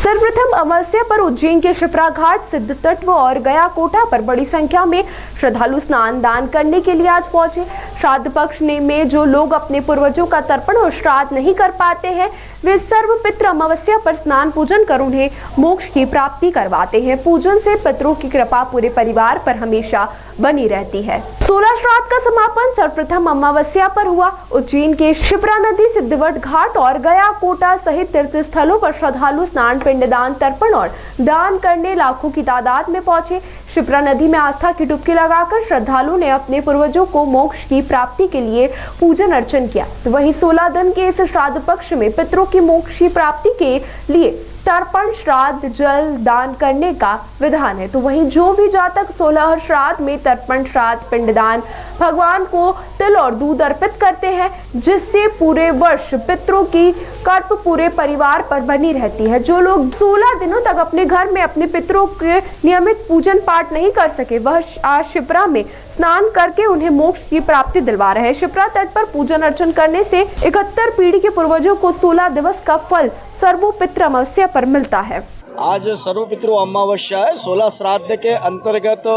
सर्वप्रथम अमावस्या पर उज्जैन के शिप्रा घाट, सिद्ध तत्व और गया कोटा पर बड़ी संख्या में श्रद्धालु स्नान दान करने के लिए आज पहुंचे। श्राद्ध पक्ष में जो लोग अपने पूर्वजों का तर्पण और श्राद्ध नहीं कर पाते हैं, वे सर्वपितृ अमावस्या पर स्नान पूजन कर उन्हें मोक्ष की प्राप्ति करवाते हैं। पूजन से पितरों की कृपा पूरे परिवार पर हमेशा बनी रहती है। 16 श्राद्ध का समापन सर्वप्रथम अमावस्या पर हुआ। उज्जैन के शिप्रा नदी, सिद्धवट घाट और गया कोटा सहित तीर्थ स्थलों पर श्रद्धालु स्नान, पिंडदान, तर्पण और दान करने लाखों की तादाद में पहुंचे। शिप्रा नदी में आस्था की डुबकी लगाकर श्रद्धालु ने अपने पूर्वजों को मोक्ष की प्राप्ति के लिए पूजन अर्चन किया। वहीं 16 दिन के इस श्राद्ध पक्ष में पितरों की मोक्ष की प्राप्ति के लिए तर्पण, श्राद्ध, जल दान करने का विधान है। तो वहीं जो भी जातक 16 श्राद्ध में तर्पण, श्राद्ध, पिंडदान, भगवान को तिल और दूध अर्पित करते हैं, जिससे पूरे वर्ष पितरों की कृपा पूरे परिवार पर बनी रहती है। जो लोग 16 दिनों तक अपने घर में अपने पितरों के नियमित पूजन पाठ नहीं कर सके, वह आज शिप्रा में स्नान करके उन्हें मोक्ष की प्राप्ति दिलवा रहे हैं। शिप्रा तट पर पूजन अर्चन करने से 71 पीढ़ी के पूर्वजों को 16 दिवस का फल सर्वपितृ अमावस्या पर मिलता है। आज सर्वपितृ अमावस्या है। 16 श्राद्ध के अंतर्गत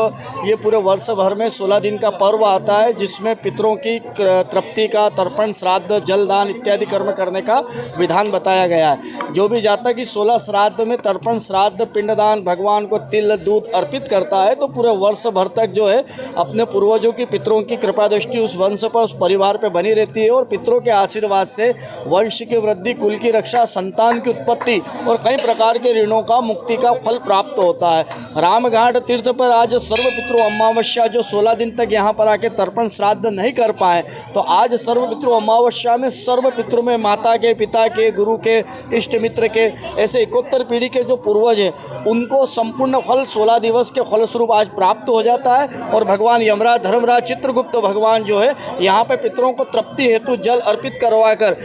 ये पूरे वर्ष भर में 16 दिन का पर्व आता है, जिसमें पितरों की तृप्ति का तर्पण, श्राद्ध, जलदान इत्यादि कर्म करने का विधान बताया गया है। जो भी जाता कि 16 श्राद्ध में तर्पण, श्राद्ध, पिंडदान, भगवान को तिल दूध अर्पित करता है, तो पूरे वर्ष भर तक जो है अपने पूर्वजों की, पितरों की कृपा दृष्टि उस वंश पर, उस परिवार पर बनी रहती है और पितरों के आशीर्वाद से वंश की वृद्धि, कुल की रक्षा, संतान की उत्पत्ति और कई प्रकार के ऋणों का, मुक्ति का फल प्राप्त होता है। रामघाट तीर्थ पर आज सर्वपितृ अमावस्या, जो 16 दिन तक यहाँ पर आके तर्पण श्राद्ध नहीं कर पाए, तो आज सर्वपितृ अमावस्या में सर्वपितृ में माता के, पिता के, गुरु के, इष्ट मित्र के, ऐसे 71 पीढ़ी के जो पूर्वज हैं, उनको संपूर्ण फल 16 दिवस के फलस्वरूप आज प्राप्त हो जाता है। और भगवान यमराज, धर्मराज, चित्रगुप्त भगवान जो है यहाँ पे पितरों को तृप्ति हेतु जल अर्पित करवाकर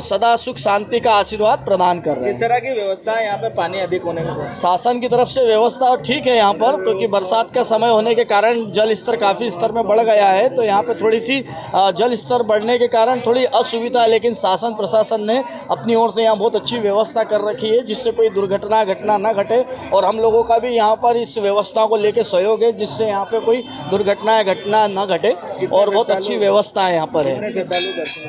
सदा सुख शांति का आशीर्वाद प्रदान कर रहे हैं। किस तरह की व्यवस्था है यहाँ पे पानी अधिक होने में? शासन की तरफ से व्यवस्था ठीक है यहाँ पर, क्योंकि बरसात का समय होने के कारण जल स्तर काफ़ी स्तर में बढ़ गया है, तो यहाँ पे थोड़ी सी जल स्तर बढ़ने के कारण थोड़ी असुविधा है, लेकिन शासन प्रशासन ने अपनी ओर से यहाँ बहुत अच्छी व्यवस्था कर रखी है, जिससे कोई दुर्घटना घटना न घटे। और हम लोगों का भी यहाँ पर इस व्यवस्था को लेकर सहयोग है, जिससे यहाँ पे कोई दुर्घटना घटना न घटे और बहुत अच्छी व्यवस्था है यहाँ पर है।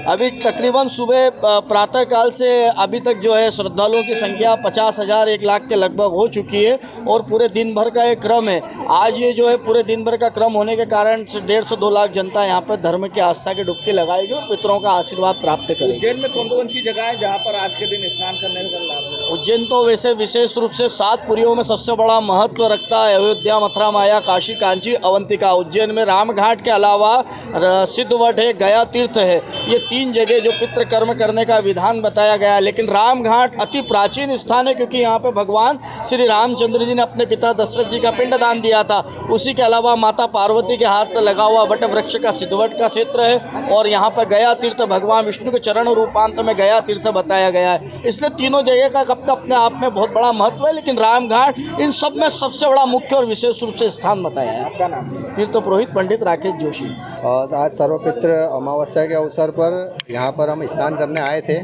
अभी तकरीबन सुबह प्रातः काल से अभी तक जो है श्रद्धालुओं की संख्या 50,000 1 लाख के लगभग हो चुकी है और पूरे दिन भर का एक क्रम है। आज ये जो है पूरे दिन भर का क्रम होने के कारण 1.5 से 2 लाख जनता यहाँ पर धर्म की आस्था की डुबकी लगाएगी और पितरों का आशीर्वाद प्राप्त करेगी। उज्जैन में कौन कौन सी जगह है जहाँ पर आज के दिन स्नान करने का लाभ है? उज्जैन तो वैसे विशेष रूप से 7 पुरियों में सबसे बड़ा महत्व रखता है। अयोध्या, मथुरा, माया, काशी, कांची, अवंतिका। उज्जैन में रामघाट के अलावा सिद्धवट है, गया तीर्थ है। ये 3 जगह जो पितृ कर्म करने का विधान बताया गया है। लेकिन रामघाट अति प्राचीन स्थान है, क्योंकि यहाँ पे भगवान श्री रामचंद्र जी ने अपने पिता दशरथ जी का पिंडदान दिया था। उसी के अलावा माता पार्वती के हाथ में लगा हुआ वट वृक्ष का सिद्धवट का क्षेत्र है और यहाँ पर गया तीर्थ भगवान विष्णु के चरण रूपांत में गया तीर्थ बताया गया है। इसलिए तीनों जगह का अपने आप में बहुत बड़ा महत्व है, लेकिन रामघाट इन सब में सबसे बड़ा मुख्य और विशेष रूप से स्थान बताया है। आपका नाम? तीर्थ पुरोहित पंडित राकेश जोशी। और आज सर्वपितृ अमावस्या के अवसर पर यहाँ पर हम स्नान करने आए थे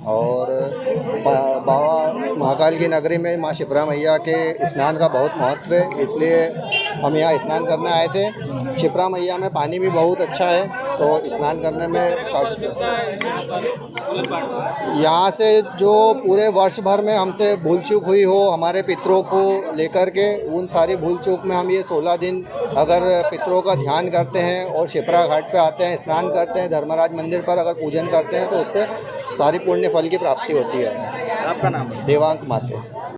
और बाबा महाकाल की नगरी में माँ शिप्रा मैया के स्नान का बहुत महत्व है, इसलिए हम यहाँ स्नान करने आए थे। शिप्रा मैया में पानी भी बहुत अच्छा है, तो स्नान करने में काफ़ी यहाँ से जो पूरे वर्ष भर में हमसे भूल चूक हुई हो हमारे पितरों को लेकर के, उन सारी भूल चूक में हम ये 16 दिन अगर पितरों का ध्यान करते हैं और शिप्रा घाट पे आते हैं, स्नान करते हैं, धर्मराज मंदिर पर अगर पूजन करते हैं, तो उससे सारी पुण्य फल की प्राप्ति होती है। आपका नाम? देवांक माते।